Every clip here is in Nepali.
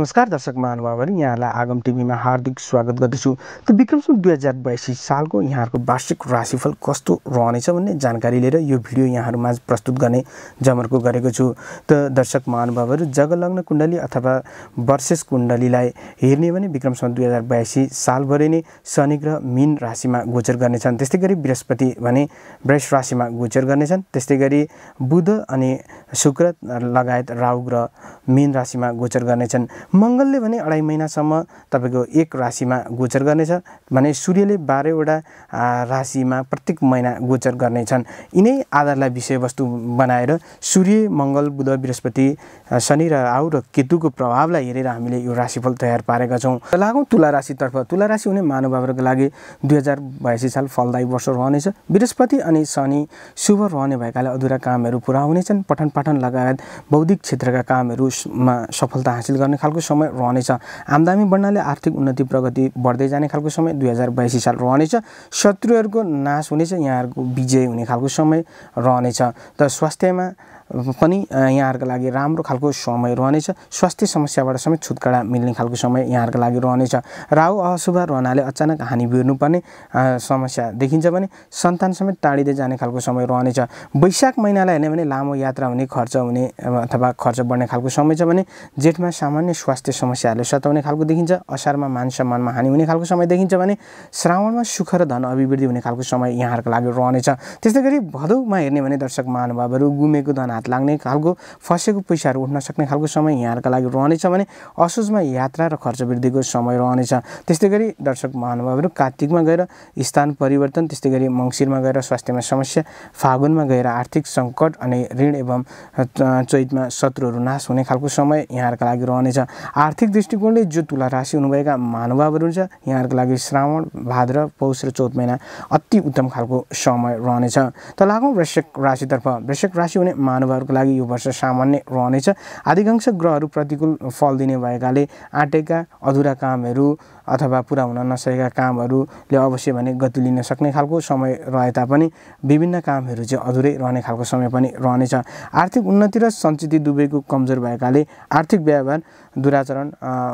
नमस्कार दर्शक महानुभावहरू, यहाँलाई आगम टिभीमा हार्दिक स्वागत गर्दछु। त विक्रम सम्वत 2082 सालको यहाँहरूको वार्षिक राशिफल कस्तो रहनेछ भन्ने जानकारी लिएर यो भिडियो यहाँहरूमाझ प्रस्तुत गर्ने जमर्को गरेको छु। त दर्शक महानुभावहरू, जगलग्न कुण्डली अथवा वर्षेस कुण्डलीलाई हेर्ने भने विक्रम सम्वत 2082 सालभरि नै शनि ग्रह मीन राशिमा गोचर गर्नेछन्। त्यस्तै गरी बृहस्पति भने वृष राशिमा गोचर गर्नेछन्। त्यस्तै गरी बुध अनि शुक्र लगायत राहु ग्रह मीन राशिमा गोचर गर्नेछन्। मंगलले भने 2.5 महिनासम्म तपाईको एक राशिमा गोचर गर्नेछ भने सूर्यले 12 वटा राशिमा प्रत्येक महिना गोचर गर्नेछन्। यिनै आधारलाई विषयवस्तु बनाएर सूर्य, मंगल, बुध, बृहस्पति, शनि र राहु र केतुको प्रभावलाई हेरेर हामीले यो राशिफल तयार पारेका छौं। लागौं तुला राशितर्फ। तुला राशि हुने महानुभावहरुका लागि 2082 साल फलदायी वर्ष रहनेछ। बृहस्पति अनि शनि शुभ रहने भएकाले अधुरा कामहरू पूरा हुनेछन्। पठन पाठन लगायत बौद्धिक क्षेत्रका कामहरूमा सफलता हासिल गर्ने खालको समय रहनेछ। आम्दानी बढ्नाले आर्थिक उन्नति प्रगति बढ्दै जाने खालको समय 2082 साल रहनेछ। शत्रुहरूको नाश हुनेछ, यहाँहरूको विजय हुने खालको समय रहनेछ। त स्वास्थ्यमा पनि यहाँहरुका लागि राम्रो खालको समय रहनेछ। स्वास्थ्य समस्याबाट समेत छुटकारा मिल्ने खालको समय यहाँहरुका लागि रहनेछ। राहु अशुभ रहनाले अचानक हानि बिर्नु पर्ने समस्या देखिन्छ भने सन्तान समेत टाढिदै जाने खालको समय रहनेछ। वैशाख महिनालाई हेर्ने भने लामो यात्रा हुने, खर्च हुने अथवा खर्च बढ्ने खालको समय छ भने जेठमा सामान्य स्वास्थ्य समस्याहरूले सताउने खालको देखिन्छ। असारमा मान सम्मानमा हानि हुने खालको समय देखिन्छ भने श्रावणमा सुख र धन अभिवृद्धि हुने खालको समय यहाँहरुका लागि रहनेछ। त्यस्तै गरी भदौमा हेर्ने भने दर्शक महानुभावहरु, गुमेको धन लाग्ने खालको, फसेको पैसाहरू उठ्न सक्ने खालको समय यहाँहरुका लागि रहनेछ भने असोजमा यात्रा र खर्च वृद्धिको समय रहनेछ। त्यस्तै गरी दर्शक महानुभावहरु, कार्तिकमा गएर स्थान परिवर्तन, त्यस्तै गरी मंसिरमा गएर स्वास्थ्यमा समस्या, फागुनमा गएर आर्थिक संकट अनि ऋण एवं चैतमा शत्रुहरू नाश हुने खालको समय यहाँहरुका लागि रहनेछ। आर्थिक दृष्टिकोणले जो तुला राशि हुनुभएका महानुभावहरु हुन्छ, यहाँहरुका लागि श्रावण, भाद्र, पौष र चौथ महिना अति उत्तम खालको समय रहनेछ। त लागौं वृश्चिक राशितर्फ। वृश्चिक राशि हुने महानुभावहरुको लागि यो वर्ष सामान्य रहनेछ। अधिकांश ग्रहहरू प्रतिकूल फल दिने भएकाले आँटेका अधुरा कामहरू अथवा पूरा हुन नसकेका कामहरूले अवश्य भने गति लिन सक्ने खालको समय रहे तापनि विभिन्न कामहरू चाहिँ अधुरै रहने खालको समय पनि रहनेछ। आर्थिक उन्नति र सञ्चित दुवैको कमजोर भएकाले आर्थिक व्यवहार दुराचरण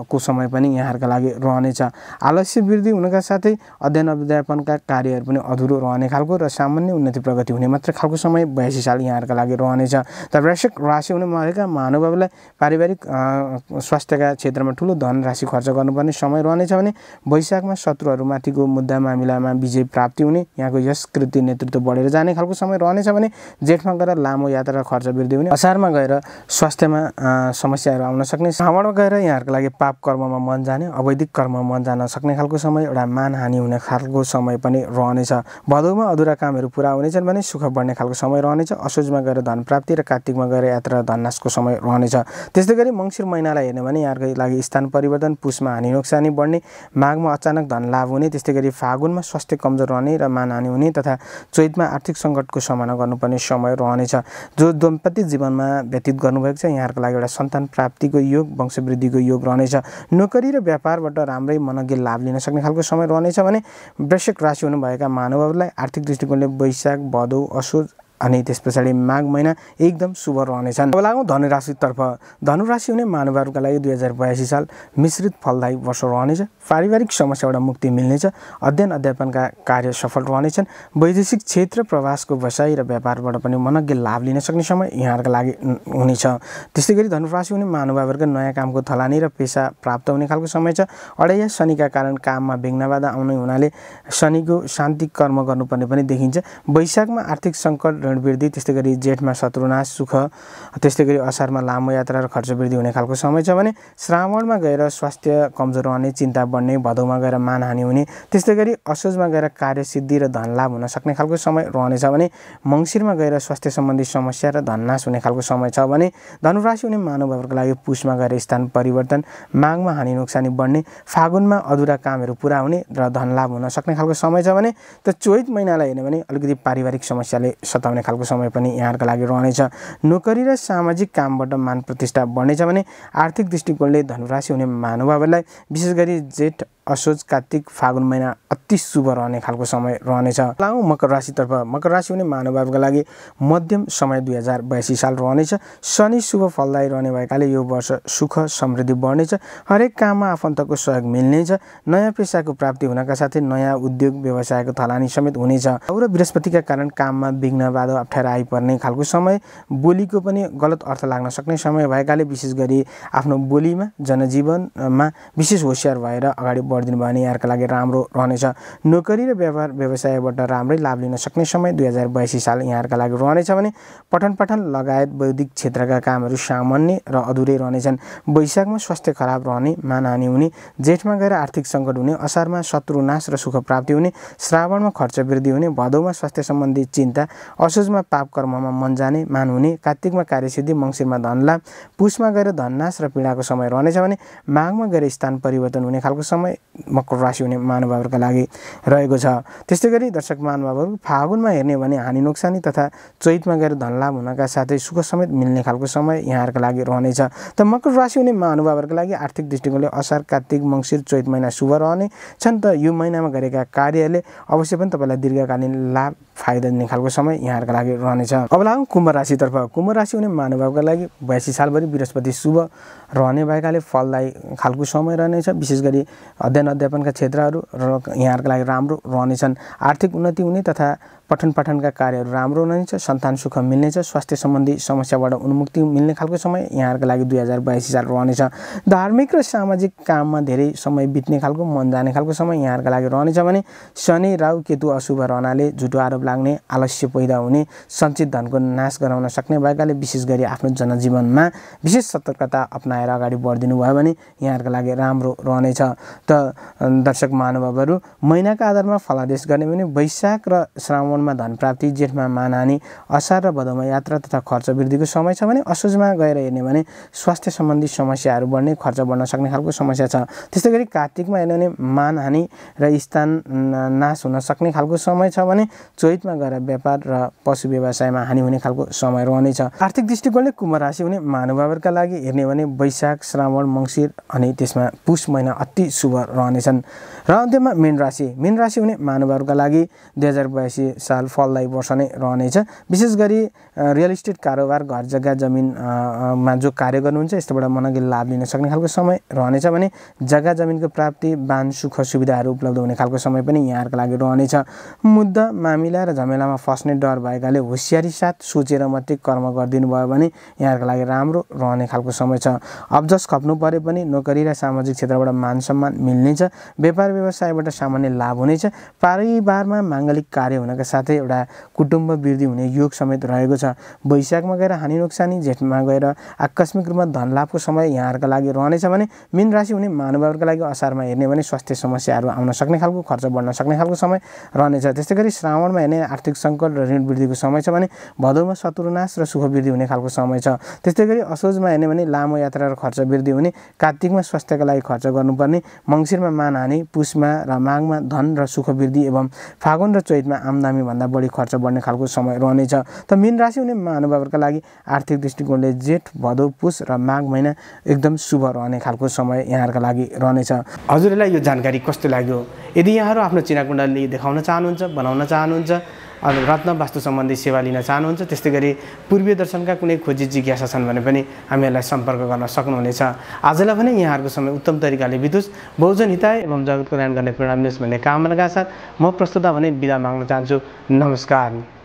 को समय पनि यहाँहरुका लागि रहनेछ। आलस्य वृद्धि हुनका साथै अध्ययन अध्यापनका कार्यहरू पनि अधुरो रहने खालको र सामान्य उन्नति प्रगति हुने मात्र खालको समय 82 साल यहाँहरुका लागि रहनेछ। त वृश्चिक राशि हुने भएका महानुभावलाई पारिवारिक स्वास्थ्यका क्षेत्रमा ठूलो धन राशि खर्च गर्नुपर्ने समय रहनेछ भने वैशाखमा शत्रुहरूमाथिको मुद्दा मामिलामा विजय प्राप्ति हुने, यहाँको यश कृति नेतृत्व बढेर जाने खालको समय रहनेछ भने जेठमा गएर लामो यात्रा र खर्च वृद्धि हुने, असारमा गएर स्वास्थ्यमा समस्याहरू आउन सक्ने, श्रावणमा गएर यहाँहरुका लागि पाप कर्ममा मन जाने, अवैधिक कर्ममा मन जान सक्ने खालको समय, एउटा मानहानि हुने खालको समय पनि रहनेछ। भदौमा अधुरा कामहरू पूरा हुनेछन् भने सुख बढ्ने खालको समय रहनेछ। असोजमा गएर धन प्राप्ति र कार्तिकमा गएर यात्रा र धननाशको समय रहनेछ। त्यस्तै गरी मंसिर महिनालाई हेर्ने भने यहाँहरुका लागि स्थान परिवर्तन, पुषमा हानि नोक्सानी बढ्ने, माघमा अचानक धन लाभ हुने, त्यस्तै गरी फागुनमा स्वास्थ्य कमजोर रहने र मानहानि हुने तथा चैतमा आर्थिक संकटको सामना गर्नुपर्ने समय रहनेछ। जो दाम्पत्य जीवनमा व्यतीत गर्नुभएको छ, यहाँहरुका लागि एउटा सन्तान प्राप्तिको योग, वंशवृद्धिको योग रहनेछ। नोकरी र व्यापारबाट राम्रै मनग्य लाभ लिन सक्ने खालको समय रहनेछ भने वृश्चिक राशि हुनुभएका महानुभावहरूलाई आर्थिक दृष्टिकोणले वैशाख, भदौ, असोज अनि त्यसपछि माघ महिना एकदम शुभ रहनेछन्। अब लागौं धनुराशितर्फ। धनुराशि हुने महानुभावहरुका लागि 2082 साल मिश्रित फलदायी वर्ष रहनेछ। पारिवारिक समस्याबाट मुक्ति मिल्नेछ। अध्ययन अध्यापनका कार्य सफल रहनेछन्। वैदेशिक क्षेत्र, प्रवासको व्यवसाय र व्यापारबाट पनि मनग्य लाभ लिन सक्ने समय यहाँहरुका लागि हुनेछ। त्यस्तै गरी धनुराशि हुने महानुभावहरुका नयाँ कामको थलानी र पेशा प्राप्त हुने खालको समय छ। अडैया शनिका कारण काममा विघ्न बाधा आउने हुनाले शनिको शान्ति कर्म गर्नुपर्ने पनि देखिन्छ। वैशाखमा आर्थिक संकट, ऋण वृद्धि, त्यस्तै गरी जेठमा शत्रुनाश, सुख, त्यस्तै गरी असारमा लामो यात्रा र खर्च वृद्धि हुने खालको समय छ भने श्रावणमा गएर स्वास्थ्य कमजोर रहने, चिन्ता बढ्ने, भदौमा गएर मानहानि हुने, त्यस्तै गरी असोजमा गएर कार्यसिद्धि र धन लाभ हुन सक्ने खालको समय रहनेछ भने मंसिरमा गएर स्वास्थ्य सम्बन्धी समस्या र धननाश हुने खालको समय छ भने धनुराशि हुने महानुभावहरुका लागि पुषमा गएर स्थान परिवर्तन, माघमा हानि नोक्सानी बढ्ने, फागुनमा अधुरा कामहरू पूरा हुने र धन लाभ हुन सक्ने खालको समय छ भने त चैत महिनालाई हेर्ने भने अलिकति पारिवारिक समस्याले सताउने खालको समय पनि यहाँहरुका लागि रहनेछ। नोकरी र सामाजिक कामबाट मान प्रतिष्ठा बढ्नेछ भने आर्थिक दृष्टिकोणले धनुराशि हुने महानुभावहरूलाई विशेष गरी जेठ असोज कार्तिक फागुन महिना अति शुभ रहने खालको समय रहनेछ। लाउँ मकर राशितर्फ। मकर राशि हुने महानुभावका लागि मध्यम समय 2082 साल रहनेछ। शनि शुभ फलदायी रहने भएकाले यो वर्ष सुख समृद्धि बढ्नेछ। हरेक काममा आफन्तको सहयोग मिल्नेछ। नयाँ पेसाको प्राप्ति हुनका साथै नयाँ उद्योग व्यवसायको थलानी समेत हुनेछ। र बृहस्पतिका कारण काममा विघ्न बाधा अप्ठ्यारा आइपर्ने खालको समय, बोलीको पनि गलत अर्थ लाग्न सक्ने समय भएकाले विशेष गरी आफ्नो बोलीमा जनजीवनमा विशेष होशियार भएर अगाडि बढिदिनु भयो भने यहाँका लागि राम्रो रहनेछ। नोकरी र व्यापार व्यवसायबाट राम्रै लाभ लिन सक्ने समय 2082 साल यहाँका लागि रहनेछ भने पठन पाठन लगायत बौद्धिक क्षेत्रका कामहरू सामान्य र अधुरै रहनेछन्। वैशाखमा स्वास्थ्य खराब रहने, मानहानि हुने, जेठमा गएर आर्थिक सङ्कट हुने, असारमा शत्रु नाश र सुख प्राप्ति हुने, श्रावणमा खर्च वृद्धि हुने, भदौमा स्वास्थ्य सम्बन्धी चिन्ता, असोजमा पाप कर्ममा मन जाने मान हुने, कार्तिकमा कार्यसिद्धि, मङ्सिरमा धनलाभ, पुषमा गएर धननाश र पीडाको समय रहनेछ भने माघमा गएर स्थान परिवर्तन हुने खालको समय मकर राशि हुने महानुभावहरूका लागि रहेको छ। त्यस्तै गरी दर्शक महानुभावहरू फागुनमा हेर्ने भने हानि नोक्सानी तथा चैतमा गएर धनलाभ हुनका साथै सुख समेत मिल्ने खालको समय यहाँहरूका लागि रहनेछ। त मकर राशि हुने महानुभावहरूका लागि आर्थिक दृष्टिकोणले असार कार्तिक मङ्सिर चैत महिना शुभ रहने छन्। त यो महिनामा गरेका कार्यले अवश्य पनि तपाईँलाई दीर्घकालीन लाभ फाइदा दिने खालको समय यहाँहरूका लागि रहनेछ। अब लागौँ कुम्भ राशितर्फ। कुम्भ राशि हुने महानुभावका लागि 82 सालभरि बृहस्पति शुभ रहने भएकाले फलदायी खालको समय रहनेछ। विशेष गरी अध्ययन अध्यापनका क्षेत्रहरू र यहाँहरूका लागि राम्रो रहनेछन्। आर्थिक उन्नति हुने तथा पठन पाठनका कार्यहरू राम्रो रहनेछ। सन्तान सुख मिल्नेछ। स्वास्थ्य सम्बन्धी समस्याबाट उन्मुक्ति मिल्ने खालको समय यहाँहरूका लागि 2082 साल रहनेछ। धार्मिक र सामाजिक काममा धेरै समय बित्ने खालको मन जाने खालको समय यहाँहरूका लागि रहनेछ भने शनि राहु केतु अशुभ रहनाले झुटो आरोप लाग्ने, आलस्य पैदा हुने, सञ्चित धनको नाश गराउन सक्ने भएकाले विशेष गरी आफ्नो जनजीवनमा विशेष सतर्कता अपनाएर अगाडि बढिदिनु भयो भने यहाँहरूका लागि राम्रो रहनेछ। त दर्शक महानुभावहरू महिनाका आधारमा फलादेश गर्ने भने वैशाख र श्रावणमा धन प्राप्ति, जेठमा मानहानि, असार र भदौमा यात्रा तथा खर्च वृद्धिको समय छ भने असोजमा गएर हेर्ने भने स्वास्थ्य सम्बन्धी समस्याहरू बढ्ने, खर्च बढ्न सक्ने खालको समस्या छ। त्यस्तै गरी कार्तिकमा हेर्ने भने मानहानि र स्थान नाश हुन सक्ने खालको समय छ भने चैतमा गएर व्यापार र पशु व्यवसायमा हानि हुने खालको समय रहनेछ। आर्थिक दृष्टिकोणले कुम्भ राशि हुने महानुभावहरूका लागि हेर्ने भने वैशाख श्रावण मङ्सिर अनि त्यसमा पुष महिना अति शुभ रहनेछन्। र अन्त्यमा मीन राशि हुने महानुभावहरूका लागि 2082 साल फलदायी वर्ष नै रहनेछ। विशेष गरी रियल इस्टेट कारोबार, घर जग्गा जमिनमा जो कार्य गर्नुहुन्छ यस्तोबाट मनगी लाभ लिन सक्ने खालको समय रहनेछ भने जग्गा जमिनको प्राप्ति, वाहन सुख सुविधाहरू उपलब्ध हुने खालको समय पनि यहाँहरूका लागि रहनेछ। मुद्दा मामिला र झमेलामा फस्ने डर भएकाले होसियारी साथ सोचेर मात्रै कर्म गरिदिनु भयो भने यहाँहरूका लागि राम्रो रहने खालको समय छ। अब्जस खप्नु परे पनि नोकरी र सामाजिक क्षेत्रबाट मान सम्मान मिल्नेछ। व्यापार व्यवसायबाट सामान्य लाभ हुनेछ। परिवारमा माङ्गलिक कार्य हुनका साथै एउटा कुटुम्ब वृद्धि हुने योग समेत रहेको छ। वैशाखमा गएर हानि नोक्सानी, जेठमा गएर आकस्मिक रूपमा धन लाभको समय यहाँहरूका लागि रहनेछ भने मीन राशि हुने महानुभावहरूका लागि असारमा हेर्ने भने स्वास्थ्य समस्याहरू आउन सक्ने खालको, खर्च बढ्न सक्ने खालको समय रहनेछ। त्यस्तै गरी श्रावणमा हेर्ने आर्थिक सङ्कट र ऋण वृद्धिको समय छ भने भदौमा शत्रुनाश र सुख वृद्धि हुने खालको समय छ। त्यस्तै गरी असोजमा हेर्ने भने लामो यात्रा र खर्च वृद्धि हुने, कार्तिकमा स्वास्थ्यका लागि खर्च गर्नुपर्ने, मङ्सिरमा मानहानि, पुषमा र माघमा धन र सुख वृद्धि एवं फागुन र चैतमा आम्दानी भन्दा बढी खर्च बढ्ने खालको समय रहनेछ। त मीन राशि हुने महानुभावहरूका लागि आर्थिक दृष्टिकोणले जेठ भदौ पुष र माघ महिना एकदम शुभ रहने खालको समय यहाँहरूका लागि रहनेछ। हजुरलाई यो जानकारी कस्तो लाग्यो? यदि यहाँहरू आफ्नो चिनाकुण्डली देखाउन चाहनुहुन्छ, बनाउन चाहनुहुन्छ, रत्न वास्तु सम्बन्धी सेवा लिन चाहनुहुन्छ, त्यस्तै गरी पूर्वीय दर्शनका कुनै खोजी जिज्ञासा छन् भने पनि हामीहरूलाई सम्पर्क गर्न सक्नुहुनेछ। आजलाई भने यहाँहरूको समय उत्तम तरिकाले बितोस्, बहुजन हिताय एवं जगत कल्याण गर्ने प्रेरणा मिलोस् भन्ने कामनाका साथ म प्रस्तुता भने बिदा माग्न चाहन्छु। नमस्कार।